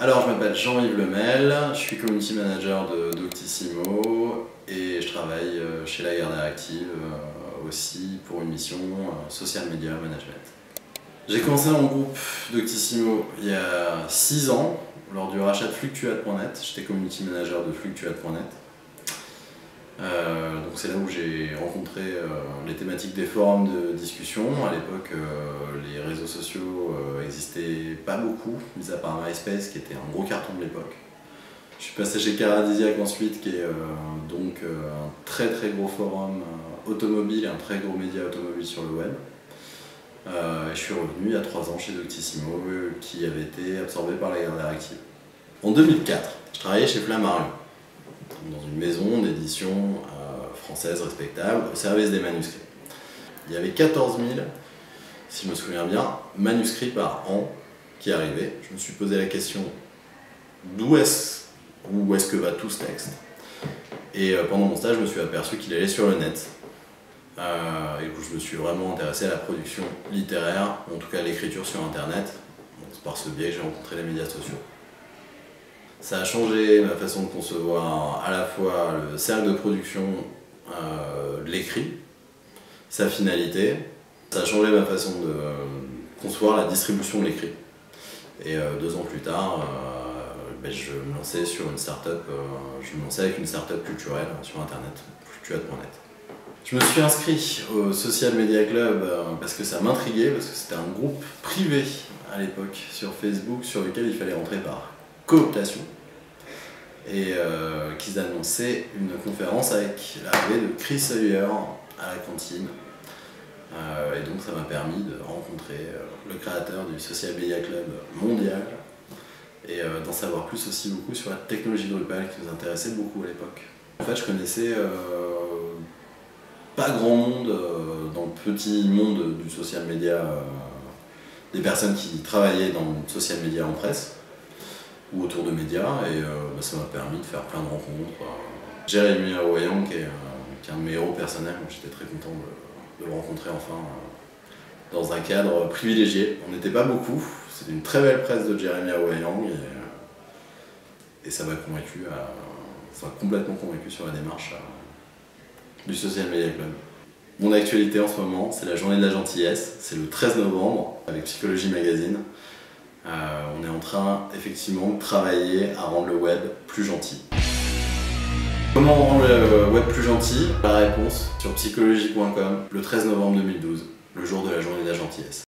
Alors, je m'appelle Jean-Yves Lemel, je suis community manager de Doctissimo et je travaille chez Lagardère Active aussi pour une mission social media management. J'ai commencé dans le groupe Doctissimo il y a 6 ans lors du rachat de Fluctuate.net. J'étais community manager de Fluctuate.net. Donc c'est là où j'ai rencontré les thématiques des forums de discussion. À l'époque, les réseaux sociaux n'existaient pas beaucoup, mis à part MySpace qui était un gros carton de l'époque. Je suis passé chez Caradisiac ensuite, qui est donc un très gros forum automobile et un très gros média automobile sur le web. Et je suis revenu il y a 3 ans chez Doctissimo, qui avait été absorbé par Lagardère Active. En 2004, je travaillais chez Flammarion, dans une maison d'édition française respectable au service des manuscrits. Il y avait 14 000, si je me souviens bien, manuscrits par an qui arrivaient. Je me suis posé la question où est-ce que va tout ce texte? Et pendant mon stage, je me suis aperçu qu'il allait sur le net. Et où je me suis vraiment intéressé à la production littéraire, ou en tout cas à l'écriture sur internet. C'est par ce biais que j'ai rencontré les médias sociaux. Ça a changé ma façon de concevoir à la fois le cercle de production de l'écrit, sa finalité. Ça a changé ma façon de concevoir la distribution de l'écrit. Et 2 ans plus tard, je me lançais sur une start-up, je me lançais avec une start-up culturelle sur internet, Fluctuate.net. Je me suis inscrit au Social Media Club parce que ça m'intriguait, parce que c'était un groupe privé à l'époque sur Facebook sur lequel il fallait rentrer par cooptation et qu'ils annonçaient une conférence avec l'arrivée de Chris Sawyer à la cantine. Et donc ça m'a permis de rencontrer le créateur du Social Media Club mondial et d'en savoir plus aussi beaucoup sur la technologie Drupal qui nous intéressait beaucoup à l'époque. En fait, je connaissais pas grand monde dans le petit monde du social media, des personnes qui travaillaient dans le social media en presse ou autour de médias, et ça m'a permis de faire plein de rencontres. Jérémy Aouyang, qui est un de mes héros personnels, j'étais très content de le rencontrer enfin dans un cadre privilégié. On n'était pas beaucoup, c'était une très belle presse de Jérémy Aouyang et ça m'a convaincu, ça m'a complètement convaincu sur la démarche du Social Media Club. Mon actualité en ce moment, c'est la journée de la gentillesse, c'est le 13 novembre avec Psychologie Magazine. On est en train effectivement de travailler à rendre le web plus gentil. Comment on rend le web plus gentil? La réponse sur psychologie.com le 13 novembre 2012, le jour de la journée de la gentillesse.